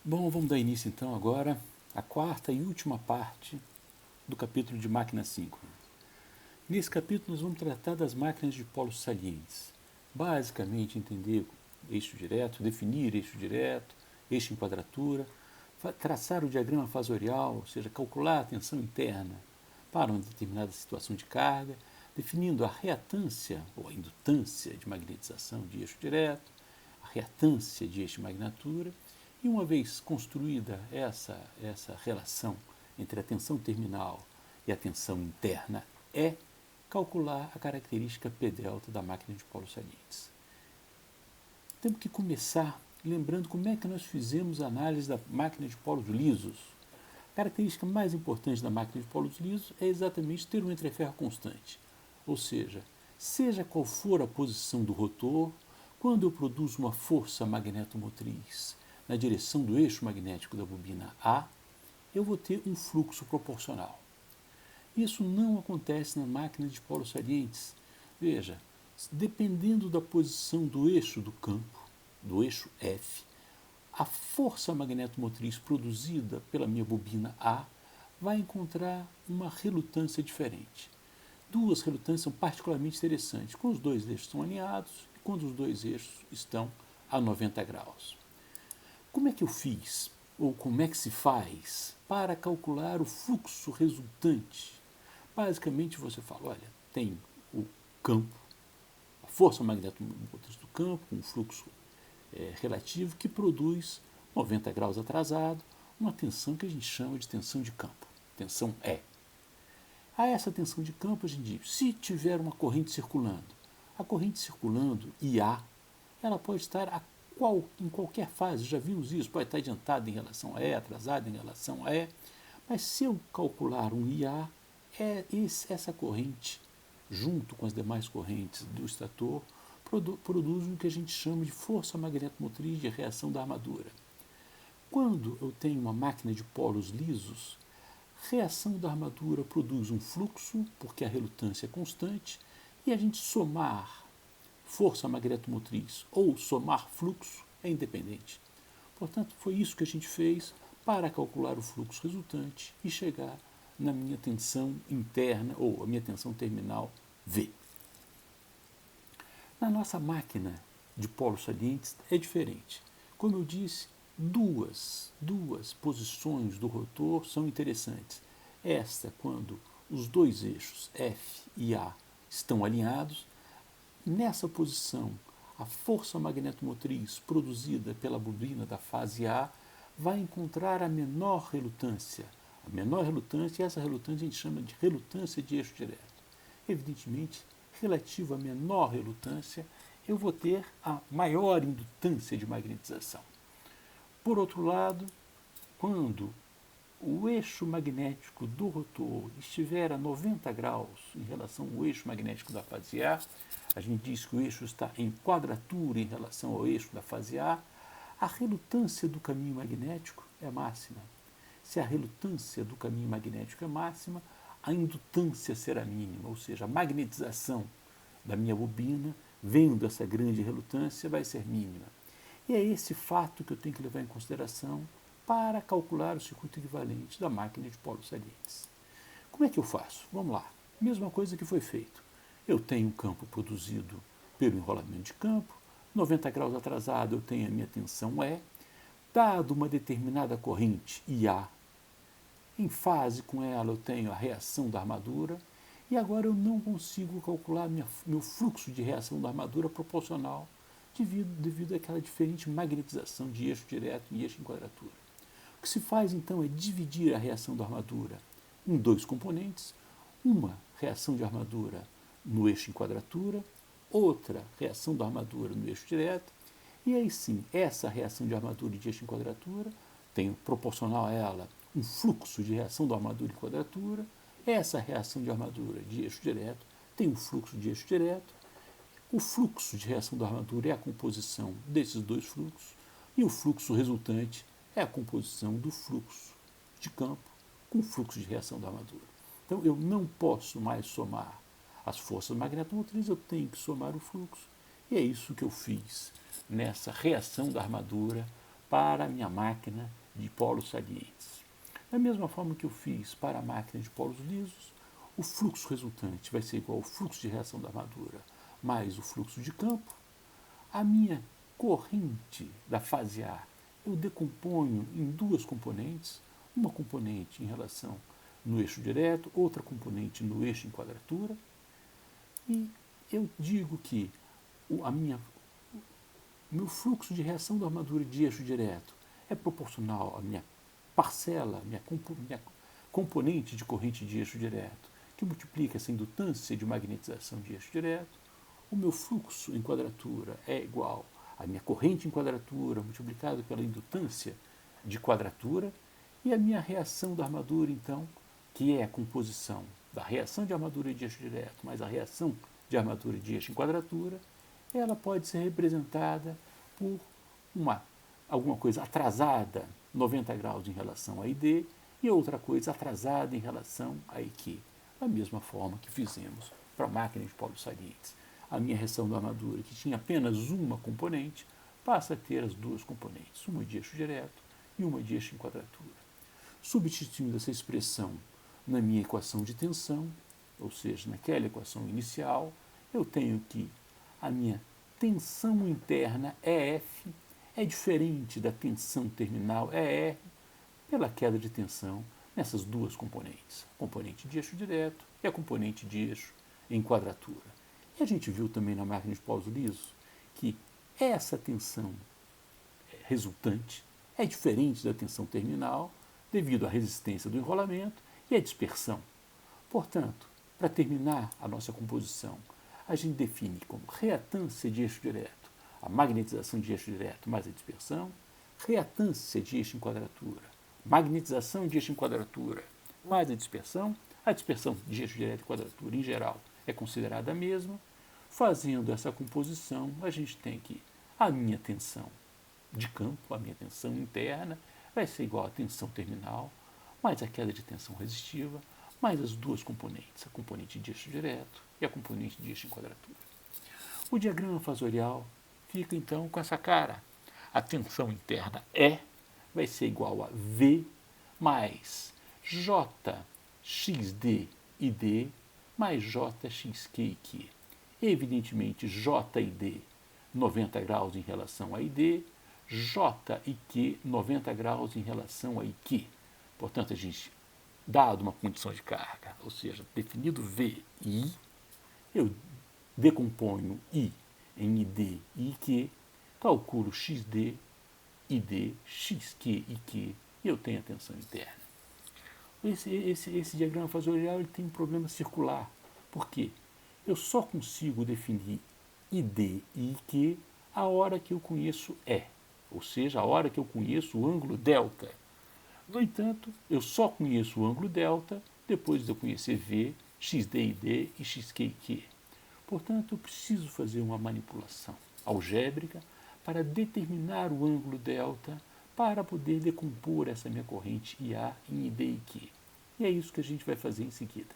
Bom, vamos dar início então agora à quarta e última parte do capítulo de máquina síncrona. Nesse capítulo nós vamos tratar das máquinas de polos salientes. Basicamente entender eixo direto, definir eixo direto, eixo em quadratura, traçar o diagrama fasorial, ou seja, calcular a tensão interna para uma determinada situação de carga, definindo a reatância ou a indutância de magnetização de eixo direto, a reatância de eixo de magnatura, e uma vez construída essa relação entre a tensão terminal e a tensão interna E, calcular a característica P delta da máquina de polos salientes. Temos que começar lembrando como é que nós fizemos a análise da máquina de polos lisos. A característica mais importante da máquina de polos lisos é exatamente ter um entreferro constante, ou seja qual for a posição do rotor, quando eu produzo uma força magnetomotriz na direção do eixo magnético da bobina A, eu vou ter um fluxo proporcional. Isso não acontece na máquina de polos salientes. Veja, dependendo da posição do eixo do campo, do eixo F, a força magnetomotriz produzida pela minha bobina A vai encontrar uma relutância diferente. Duas relutâncias são particularmente interessantes, quando os dois eixos estão alinhados e quando os dois eixos estão a 90 graus. Como é que eu fiz, ou como é que se faz, para calcular o fluxo resultante? Basicamente você fala, olha, tem o campo, a força magnetomotriz do campo, com um fluxo relativo que produz 90 graus atrasado, uma tensão que a gente chama de tensão de campo, tensão E. A essa tensão de campo a gente diz, se tiver uma corrente circulando, a corrente circulando IA, ela pode estar em qualquer fase, já vimos isso, pode estar adiantada em relação a E, atrasada em relação a E, mas se eu calcular um IA, essa corrente, junto com as demais correntes do estator, produz o que a gente chama de força magnetomotriz de reação da armadura. Quando eu tenho uma máquina de polos lisos, reação da armadura produz um fluxo, porque a relutância é constante, e a gente somar força magnetomotriz ou somar fluxo é independente. Portanto, foi isso que a gente fez para calcular o fluxo resultante e chegar na minha tensão interna ou a minha tensão terminal V. Na nossa máquina de polos salientes é diferente. Como eu disse, duas posições do rotor são interessantes. Esta, quando os dois eixos F e A estão alinhados, nessa posição, a força magnetomotriz produzida pela bobina da fase A vai encontrar a menor relutância. A menor relutância, essa relutância a gente chama de relutância de eixo direto. Evidentemente, relativo à menor relutância, eu vou ter a maior indutância de magnetização. Por outro lado, quando o eixo magnético do rotor estiver a 90 graus em relação ao eixo magnético da fase a gente diz que o eixo está em quadratura em relação ao eixo da fase A relutância do caminho magnético é máxima. Se a relutância do caminho magnético é máxima, a indutância será mínima, ou seja, a magnetização da minha bobina, vendo essa grande relutância, vai ser mínima. E é esse fato que eu tenho que levar em consideração para calcular o circuito equivalente da máquina de polos salientes. Como é que eu faço? Vamos lá. Mesma coisa que foi feito. Eu tenho um campo produzido pelo enrolamento de campo, 90 graus atrasado eu tenho a minha tensão E, dado uma determinada corrente IA, em fase com ela eu tenho a reação da armadura, e agora eu não consigo calcular meu fluxo de reação da armadura proporcional devido àquela diferente magnetização de eixo direto e eixo em quadratura. O que se faz então é dividir a reação da armadura em dois componentes, uma reação de armadura no eixo em quadratura, outra reação da armadura no eixo direto, e aí sim, essa reação de armadura e de eixo em quadratura tem proporcional a ela um fluxo de reação da armadura em quadratura, essa reação de armadura de eixo direto tem um fluxo de eixo direto, o fluxo de reação da armadura é a composição desses dois fluxos, e o fluxo resultante é a composição do fluxo de campo com o fluxo de reação da armadura. Então eu não posso mais somar as forças magnetomotrizes, eu tenho que somar o fluxo. E é isso que eu fiz nessa reação da armadura para a minha máquina de polos salientes. Da mesma forma que eu fiz para a máquina de polos lisos, o fluxo resultante vai ser igual ao fluxo de reação da armadura mais o fluxo de campo. A minha corrente da fase A eu decomponho em duas componentes, uma componente em relação no eixo direto, outra componente no eixo em quadratura, e eu digo que o meu fluxo de reação da armadura de eixo direto é proporcional à minha parcela, minha componente de corrente de eixo direto, que multiplica essa indutância de magnetização de eixo direto. O meu fluxo em quadratura é igual à minha corrente em quadratura multiplicado pela indutância de quadratura, e a minha reação da armadura, então, que é a composição da reação de armadura de eixo direto mais a reação de armadura de eixo em quadratura, ela pode ser representada por alguma coisa atrasada 90 graus em relação a ID e outra coisa atrasada em relação a IQ, da mesma forma que fizemos para a máquina de polos salientes. A minha reação da armadura, que tinha apenas uma componente, passa a ter as duas componentes, uma de eixo direto e uma de eixo em quadratura. Substituindo essa expressão na minha equação de tensão, ou seja, naquela equação inicial, eu tenho que a minha tensão interna EF é diferente da tensão terminal ER pela queda de tensão nessas duas componentes, a componente de eixo direto e a componente de eixo em quadratura. E a gente viu também na máquina de polos lisos que essa tensão resultante é diferente da tensão terminal devido à resistência do enrolamento e à dispersão. Portanto, para terminar a nossa composição, a gente define como reatância de eixo direto a magnetização de eixo direto mais a dispersão, reatância de eixo em quadratura, magnetização de eixo em quadratura mais a dispersão de eixo direto e quadratura em geral é considerada a mesma. Fazendo essa composição, a gente tem que a minha tensão de campo, a minha tensão interna, vai ser igual à tensão terminal, mais a queda de tensão resistiva, mais as duas componentes, a componente de eixo direto e a componente de eixo em quadratura. O diagrama fasorial fica então com essa cara. A tensão interna E vai ser igual a V mais JXD e D mais JXQ e Q. Evidentemente, J e D 90 graus em relação a ID, J e Q 90 graus em relação a IQ. Portanto, a gente, dado uma condição de carga, ou seja, definido V e I, eu decomponho I em ID e IQ, calculo XD, ID, XQ e Q, e eu tenho a tensão interna. Esse diagrama fasorial ele tem um problema circular. Por quê? Eu só consigo definir ID e IQ a hora que eu conheço E, ou seja, a hora que eu conheço o ângulo delta. No entanto, eu só conheço o ângulo delta depois de eu conhecer V, XD e D e XQ e Q. Portanto, eu preciso fazer uma manipulação algébrica para determinar o ângulo delta para poder decompor essa minha corrente IA em ID e Q. E é isso que a gente vai fazer em seguida.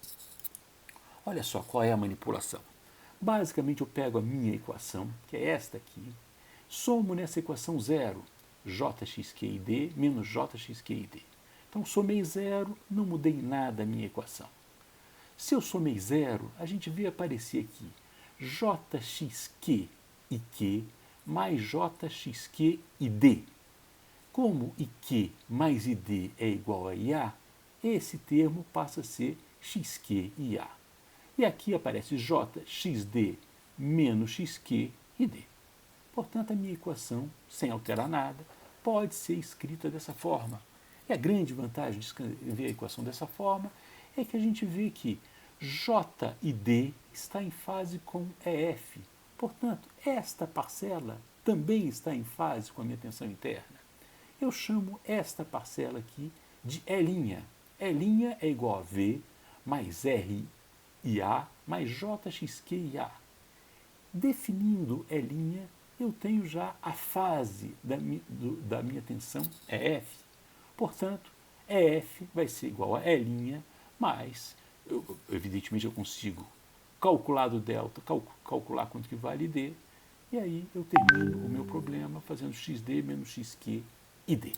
Olha só qual é a manipulação. Basicamente, eu pego a minha equação, que é esta aqui, somo nessa equação zero, JXQID menos JXQID. Então, somei zero, não mudei nada a minha equação. Se eu somei zero, a gente vê aparecer aqui JXQ e Q mais JXQ e D. Como IQ mais ID é igual a IA, esse termo passa a ser XQ e IA. E aqui aparece JXD menos XQ e D. Portanto, a minha equação, sem alterar nada, pode ser escrita dessa forma. E a grande vantagem de escrever a equação dessa forma é que a gente vê que J e D está em fase com EF. Portanto, esta parcela também está em fase com a minha tensão interna. Eu chamo esta parcela aqui de E'. E' é igual a V mais R e A mais JXQ e A. Definindo E', eu tenho já a fase da minha tensão EF. Portanto, EF vai ser igual a E' mais, evidentemente eu consigo calcular do delta, calcular quanto que vale D, e aí eu termino o meu problema fazendo XD menos XQ e D.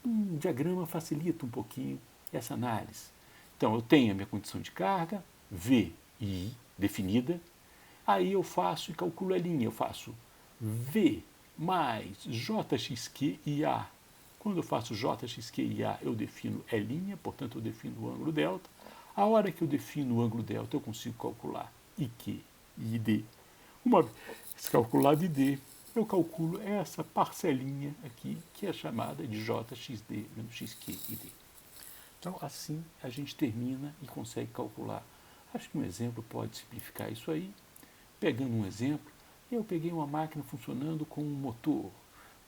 Um diagrama facilita um pouquinho essa análise. Então, eu tenho a minha condição de carga, V e I definida, aí eu faço e calculo a linha, eu faço V mais JXQ e A. Quando eu faço JXQ e A, eu defino E', portanto eu defino o ângulo delta. A hora que eu defino o ângulo delta, eu consigo calcular IQ e ID. Uma vez calculado ID, eu calculo essa parcelinha aqui, que é chamada de JXD menos XQ e D. Então, assim, a gente termina e consegue calcular. Acho que um exemplo pode simplificar isso aí. Pegando um exemplo, eu peguei uma máquina funcionando com um motor.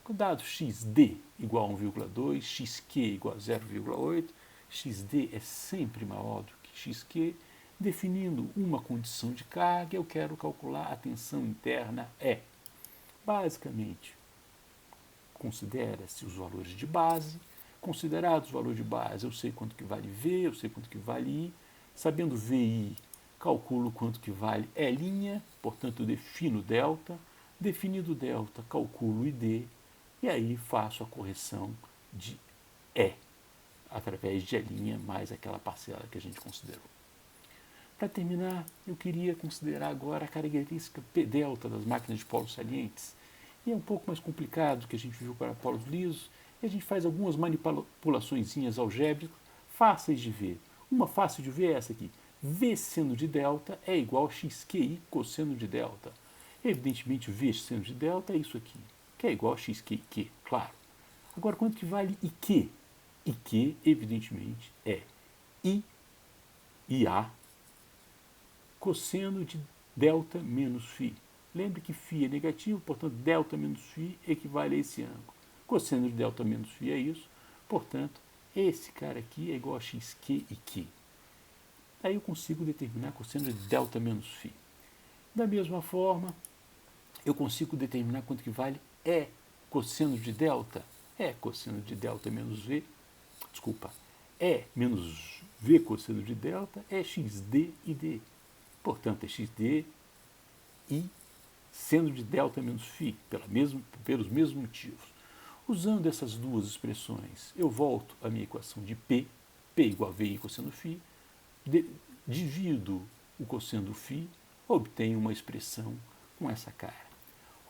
Com dado XD igual a 1,2, XQ igual a 0,8, XD é sempre maior do que XQ. Definindo uma condição de carga, eu quero calcular a tensão interna E. Basicamente, considera-se os valores de base. Considerados os valores de base, eu sei quanto que vale V, eu sei quanto que vale I. Sabendo V e I, calculo quanto que vale E', portanto, eu defino delta. Definido delta, calculo ID, e aí faço a correção de E, através de E' mais aquela parcela que a gente considerou. Para terminar, eu queria considerar agora a característica P delta das máquinas de polos salientes. E é um pouco mais complicado do que a gente viu para polos lisos, e a gente faz algumas manipulações algébricas fáceis de ver. Uma fácil de ver é essa aqui. V seno de delta é igual a XQI cosseno de delta. Evidentemente, V seno de delta é isso aqui, que é igual a XQIQ, claro. Agora, quanto que vale IQ? IQ, evidentemente, é I e A cosseno de delta menos φ. Lembre que φ é negativo, portanto, delta menos φ equivale a esse ângulo. Cosseno de delta menos φ é isso, portanto, esse cara aqui é igual a xq e q. Aí eu consigo determinar cosseno de delta menos φ. Da mesma forma, eu consigo determinar quanto que vale E cosseno de delta. E cosseno de delta menos V, desculpa, E menos V cosseno de delta é xd e D. Portanto, é xd e seno de delta menos φ, pelos mesmos motivos. Usando essas duas expressões, eu volto à minha equação de P igual a VI cosseno φ, divido o cosseno do φ, obtenho uma expressão com essa cara.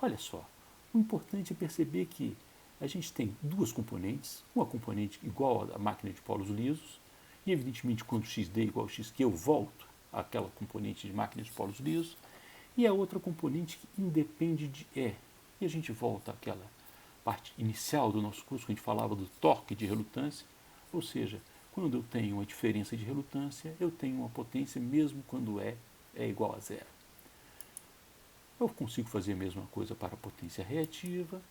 Olha só, o importante é perceber que a gente tem duas componentes, uma componente igual à máquina de polos lisos, e evidentemente quando xd é igual a xq eu volto àquela componente de máquina de polos lisos, e a outra componente que independe de E. E a gente volta àquela parte inicial do nosso curso, que a gente falava do torque de relutância, ou seja, quando eu tenho uma diferença de relutância, eu tenho uma potência mesmo quando E é igual a zero. Eu consigo fazer a mesma coisa para a potência reativa,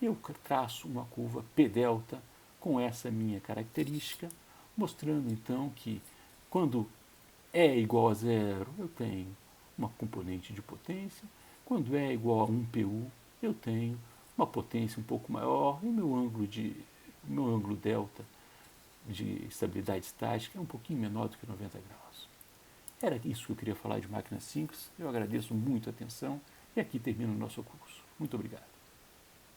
e eu traço uma curva P delta com essa minha característica, mostrando então que quando E é igual a zero, eu tenho uma componente de potência, quando E é igual a 1PU, eu tenho uma potência um pouco maior, e meu ângulo delta de estabilidade estática é um pouquinho menor do que 90 graus. Era isso que eu queria falar de máquinas simples. Eu agradeço muito a atenção e aqui termina o nosso curso. Muito obrigado.